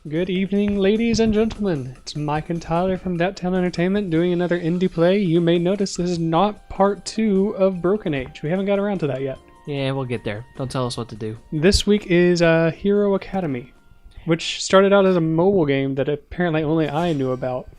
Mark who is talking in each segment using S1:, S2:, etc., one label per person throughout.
S1: Good evening, ladies and gentlemen. It's Mike and Tyler from That Town Entertainment doing another indie play. You may notice this is not part 2 of Broken Age. We haven't got around to that yet.
S2: Yeah, we'll get there. Don't tell us what to do.
S1: This week is Hero Academy, which started out as a mobile game that apparently only I knew about.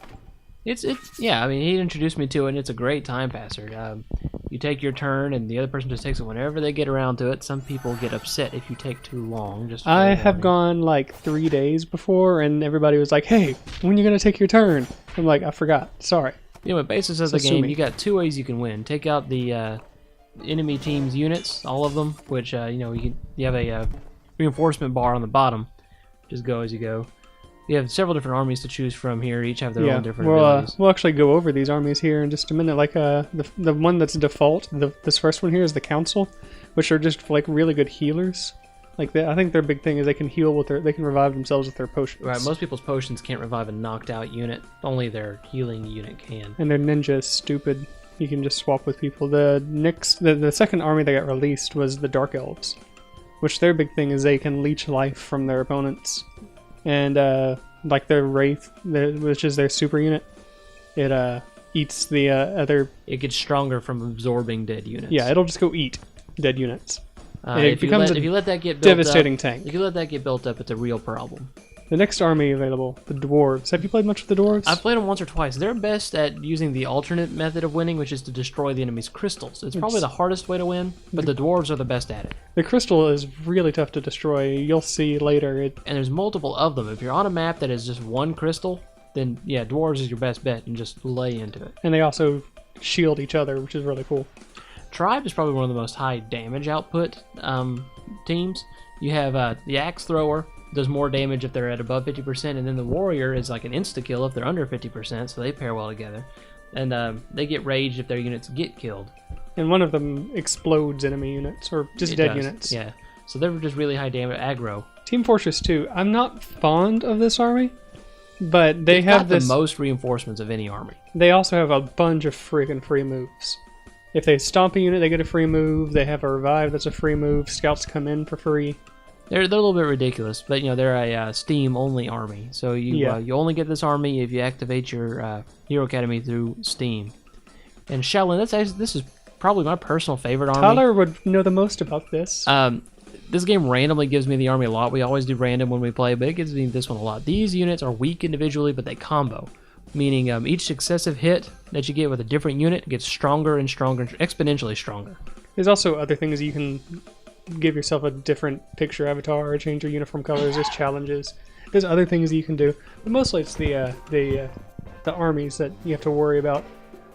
S2: Yeah, I mean, he introduced me to it, and it's a great time passer. You take your turn, and the other person just takes it whenever they get around to it. Some people get upset if you take too long.
S1: I have gone like 3 days before, and everybody was like, hey, when are you going to take your turn? I'm like, I forgot. Sorry.
S2: You know, the basis of the game, you got 2 ways you can win. Take out the enemy team's units, all of them, which, you have a reinforcement bar on the bottom. Just go as you go. You have several different armies to choose from here. Each have their own different abilities.
S1: We'll actually go over these armies here in just a minute. Like the one that's default, this first one here is the Council, which are just like really good healers. Like I think their big thing is they can heal with they can revive themselves with their potions.
S2: Right. Most people's potions can't revive a knocked out unit. Only their healing unit can.
S1: And their ninja is stupid. You can just swap with people. The second army that got released was the Dark Elves, which their big thing is they can leech life from their opponents. And like their Wraith, which is their super unit, it eats the other...
S2: It gets stronger from absorbing dead units.
S1: Yeah, it'll just go eat dead units.
S2: If you let that get built
S1: devastating
S2: up,
S1: tank.
S2: If you let that get built up, it's a real problem.
S1: The next army available, the Dwarves. Have you played much with the Dwarves?
S2: I've played them once or twice. They're best at using the alternate method of winning, which is to destroy the enemy's crystals. It's probably the hardest way to win, but the Dwarves are the best at it.
S1: The crystal is really tough to destroy. You'll see later.
S2: And there's multiple of them. If you're on a map that is just one crystal, then yeah, Dwarves is your best bet, and just lay into it.
S1: And they also shield each other, which is really cool.
S2: Tribe is probably one of the most high damage output teams. You have the Axe Thrower, does more damage if they're at above 50%, and then the Warrior is like an insta-kill if they're under 50%, so they pair well together. And they get raged if their units get killed.
S1: And one of them explodes enemy units, or just dead units.
S2: Yeah, so they're just really high damage aggro.
S1: Team Fortress 2, I'm not fond of this army, but they have
S2: the most reinforcements of any army.
S1: They also have a bunch of freaking free moves. If they stomp a unit, they get a free move. They have a revive that's a free move. Scouts come in for free.
S2: They're a little bit ridiculous, but they're a Steam-only army. So you only get this army if you activate your Hero Academy through Steam. And Shaolin, this is probably my personal favorite army.
S1: Tyler would know the most about this.
S2: This game randomly gives me the army a lot. We always do random when we play, but it gives me this one a lot. These units are weak individually, but they combo. Meaning each successive hit that you get with a different unit gets stronger and stronger, exponentially stronger.
S1: There's also other things you can give yourself a different picture avatar or change your uniform colors. There's challenges. There's other things that you can do. But mostly it's the armies that you have to worry about.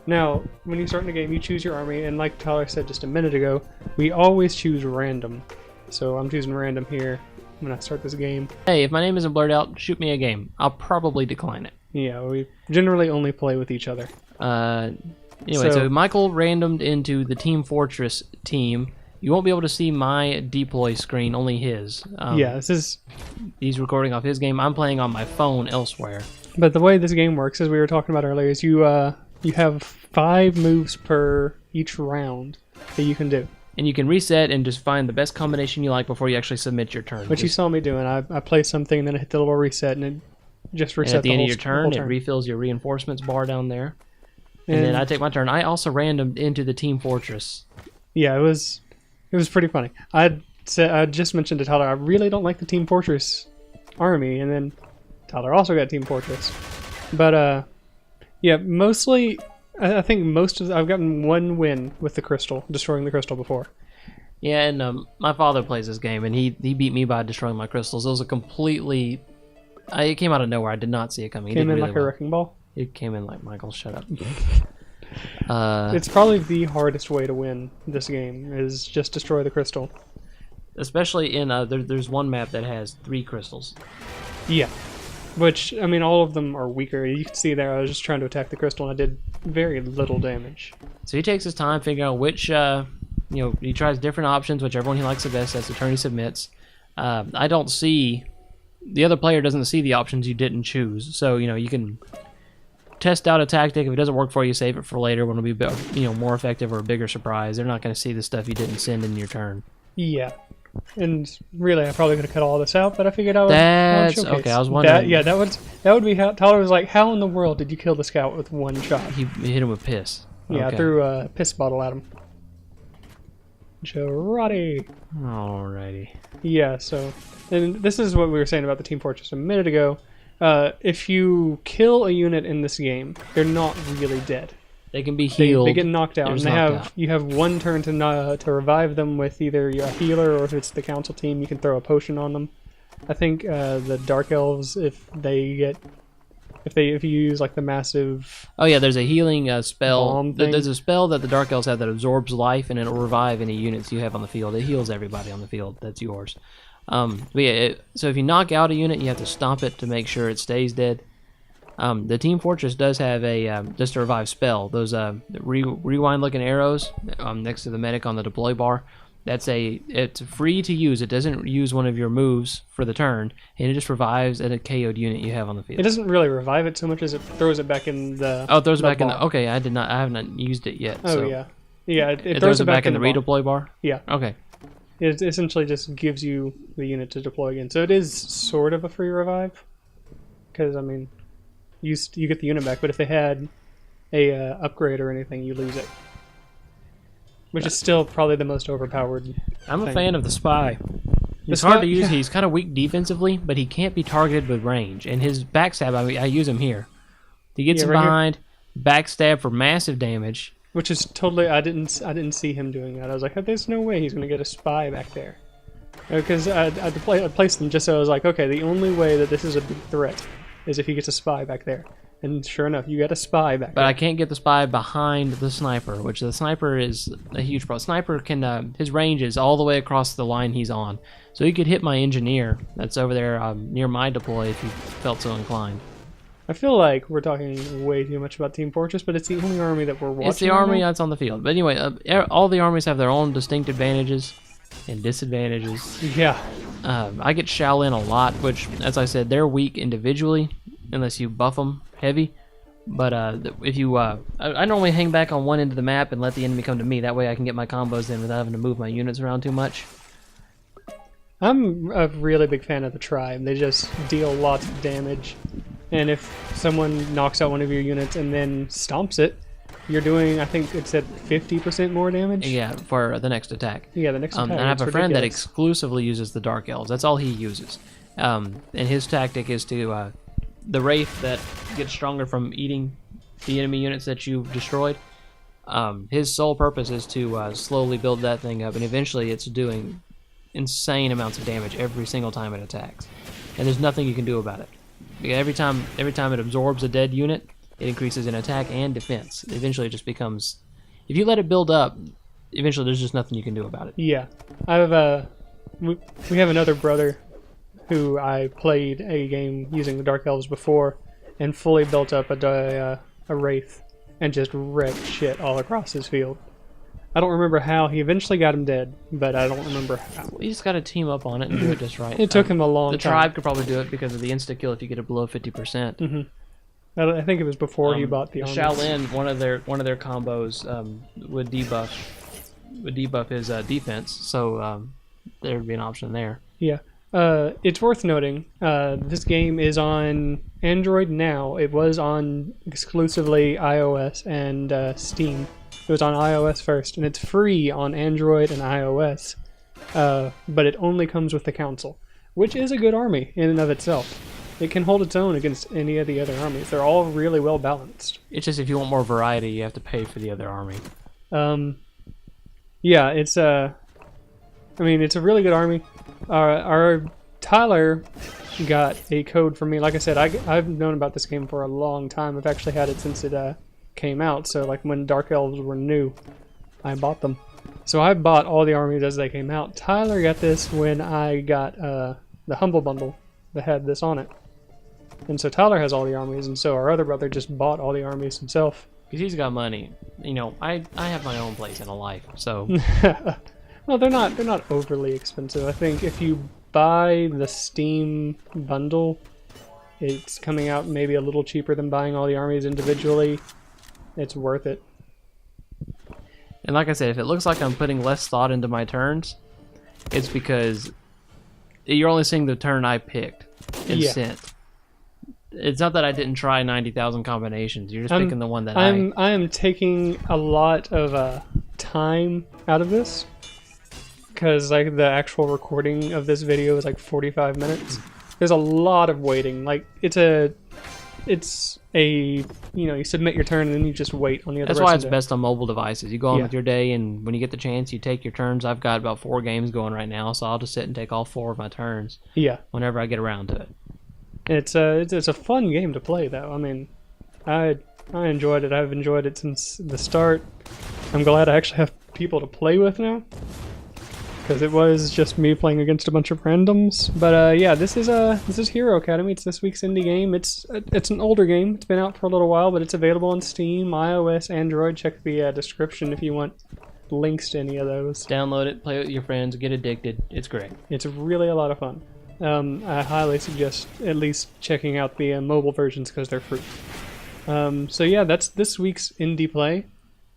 S1: Now, when you start in the game, you choose your army, and like Tyler said just a minute ago, we always choose random. So I'm choosing random here when I start this game.
S2: Hey, if my name isn't blurred out, shoot me a game. I'll probably decline it.
S1: Yeah, we generally only play with each other.
S2: Anyway, so Michael randomed into the Team Fortress team. You won't be able to see my deploy screen, only his.
S1: Yeah,
S2: he's recording off his game. I'm playing on my phone elsewhere.
S1: But the way this game works, as we were talking about earlier, is you have 5 moves per each round that you can do.
S2: And you can reset and just find the best combination you like before you actually submit your turn.
S1: Which you saw me doing. I play something, and then I hit the little reset, and it just resets
S2: at the end of your turn. It refills your reinforcements bar down there. And then I take my turn. I also randomed into the Team Fortress.
S1: Yeah, it was pretty funny. I just mentioned to Tyler, I really don't like the Team Fortress army, and then Tyler also got Team Fortress. But yeah, mostly I think I've gotten 1 win with the crystal, destroying the crystal before.
S2: Yeah, and my father plays this game, and he beat me by destroying my crystals. It was a completely... it came out of nowhere. I did not see it coming.
S1: Came in like a wrecking ball?
S2: It came in like, Michael, shut up.
S1: It's probably the hardest way to win this game, is just destroy the crystal.
S2: Especially in, there's one map that has 3 crystals.
S1: Yeah. Which, I mean, all of them are weaker. You can see there, I was just trying to attack the crystal, and I did very little damage.
S2: So he takes his time figuring out which, he tries different options, whichever one he likes the best. That's the turn he submits. I don't see... The other player doesn't see the options you didn't choose. So, you can test out a tactic. If it doesn't work for you, save it for later when it'll be more effective or a bigger surprise. They're not going to see the stuff you didn't send in your turn.
S1: Yeah. And really, I probably could have cut all this out, but I figured I would
S2: That's
S1: showcase.
S2: okay. I was wondering.
S1: That would be how Tyler was like, how in the world did you kill the scout with one shot?
S2: He hit him with piss.
S1: Yeah, I
S2: Okay.
S1: threw a piss bottle at him. Jarate.
S2: Alrighty.
S1: Yeah, so, and this is what we were saying about the Team Fortress a minute ago. If you kill a unit in this game, they're not really dead.
S2: They can be healed.
S1: They get knocked out, and
S2: They're just knocked out.
S1: you have one turn to revive them with either a healer or if it's the council team, you can throw a potion on them. I think the Dark Elves, if you use like the massive
S2: Oh yeah, there's a healing spell.
S1: bomb thing.
S2: There's a spell that the Dark Elves have that absorbs life, and it'll revive any units you have on the field. It heals everybody on the field. That's yours. But yeah, so if you knock out a unit, you have to stomp it to make sure it stays dead. The Team Fortress does have a just a revive spell. Those rewind-looking arrows next to the medic on the deploy bar. It's free to use. It doesn't use one of your moves for the turn, and it just revives a KO'd unit you have on the field.
S1: It doesn't really revive it so much as it throws it back in the.
S2: Oh, it throws it back in
S1: bar.
S2: the. Okay, I haven't used it yet.
S1: Oh
S2: so.
S1: yeah, yeah.
S2: It throws it back in the
S1: bar.
S2: redeploy bar.
S1: Yeah.
S2: Okay.
S1: It essentially just gives you the unit to deploy again. So it is sort of a free revive, because I mean, you get the unit back, but if they had a upgrade or anything, you lose it. Which is still probably the most overpowered.
S2: I'm a
S1: thing.
S2: fan of the spy. He's
S1: spy-
S2: hard to use.
S1: yeah.
S2: He's kind of weak defensively, but he can't be targeted with range. And his backstab, I use him here. He gets him
S1: right here.
S2: behind, backstab for massive damage.
S1: Which is totally. I didn't see him doing that. I was like, there's no way he's gonna get a spy back there. Because I placed them just so I was like, okay, the only way that this is a big threat is if he gets a spy back there. And sure enough, you got a spy back
S2: But
S1: there.
S2: I can't get the spy behind the sniper, which the sniper is a huge problem. Sniper can his range is all the way across the line he's on, so he could hit my engineer that's over there near my deploy if he felt so inclined.
S1: I feel like we're talking way too much about Team Fortress, but it's the only army that we're watching.
S2: It's the
S1: right
S2: army
S1: now.
S2: that's on the field. But anyway, all the armies have their own distinct advantages and disadvantages.
S1: Yeah.
S2: I get Shaolin a lot, which, as I said, they're weak individually unless you buff them heavy. But if you, I normally hang back on one end of the map and let the enemy come to me. That way I can get my combos in without having to move my units around too much.
S1: I'm a really big fan of the tribe. They just deal lots of damage. And if someone knocks out one of your units and then stomps it, you're doing, I think it said 50% more damage?
S2: Yeah, for the next attack.
S1: Yeah, the next attack.
S2: And I have
S1: It's
S2: a friend that
S1: ridiculous.
S2: exclusively uses the Dark Elves. That's all he uses. And his tactic is to, the Wraith that gets stronger from eating the enemy units that you've destroyed, his sole purpose is to slowly build that thing up, and eventually it's doing insane amounts of damage every single time it attacks. And there's nothing you can do about it. Because every time it absorbs a dead unit, it increases in attack and defense. Eventually it just becomes... If you let it build up, eventually there's just nothing you can do about it.
S1: Yeah. I have we have another brother who I played a game using the Dark Elves before and fully built up a Wraith and just wrecked shit all across his field. I don't remember how. He eventually got him dead, but I don't remember how.
S2: You just got to team up on it and do it just right.
S1: It took him a long
S2: The
S1: time.
S2: tribe could probably do it because of the insta-kill if you get it below 50%.
S1: I think it was before he bought the armies.
S2: Shaolin, one of their combos would debuff his defense, so there would be an option there.
S1: Yeah. It's worth noting, this game is on Android now. It was on exclusively iOS and Steam. It was on iOS first, and it's free on Android and iOS, but it only comes with the council, which is a good army in and of itself. It can hold its own against any of the other armies. They're all really well balanced.
S2: It's just if you want more variety, you have to pay for the other army.
S1: Yeah, it's I mean, it's a really good army. Our Tyler got a code from me. Like I said, I've known about this game for a long time. I've actually had it since it came out. So like when Dark Elves were new, I bought them. So I bought all the armies as they came out. Tyler got this when I got the Humble Bundle that had this on it. And so Tyler has all the armies, and so our other brother just bought all the armies himself.
S2: Because he's got money. You know, I have my own place in a life, so...
S1: Well, they're not overly expensive. I think if you buy the Steam bundle, it's coming out maybe a little cheaper than buying all the armies individually. It's worth it.
S2: And like I said, if it looks like I'm putting less thought into my turns, it's because you're only seeing the turn I picked and
S1: Yeah.
S2: sent. It's not that I didn't try 90,000 combinations. You're just picking the one that
S1: I am taking a lot of time out of this because like the actual recording of this video is like 45 minutes. There's a lot of waiting. Like it's a you submit your turn and then you just wait on the other.
S2: That's why it's best on mobile devices. You go on
S1: Yeah.
S2: with your day, and when you get the chance, you take your turns. I've got about 4 games going right now, so I'll just sit and take all 4 of my turns.
S1: Yeah.
S2: Whenever I get around to it.
S1: It's a fun game to play though. I mean, I enjoyed it. I've enjoyed it since the start. I'm glad I actually have people to play with now, because it was just me playing against a bunch of randoms. But yeah, this is Hero Academy. It's this week's indie game. It's an older game. It's been out for a little while, but it's available on Steam, iOS, Android. Check the description if you want links to any of those.
S2: Download it, play it with your friends, get addicted. It's great.
S1: It's really a lot of fun. I highly suggest at least checking out the mobile versions because they're free. So yeah, that's this week's indie play.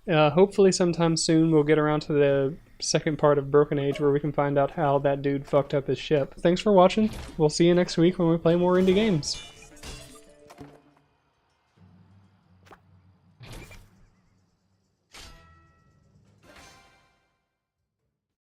S1: Hopefully sometime soon we'll get around to the second part of Broken Age where we can find out how that dude fucked up his ship. Thanks for watching. We'll see you next week when we play more indie games.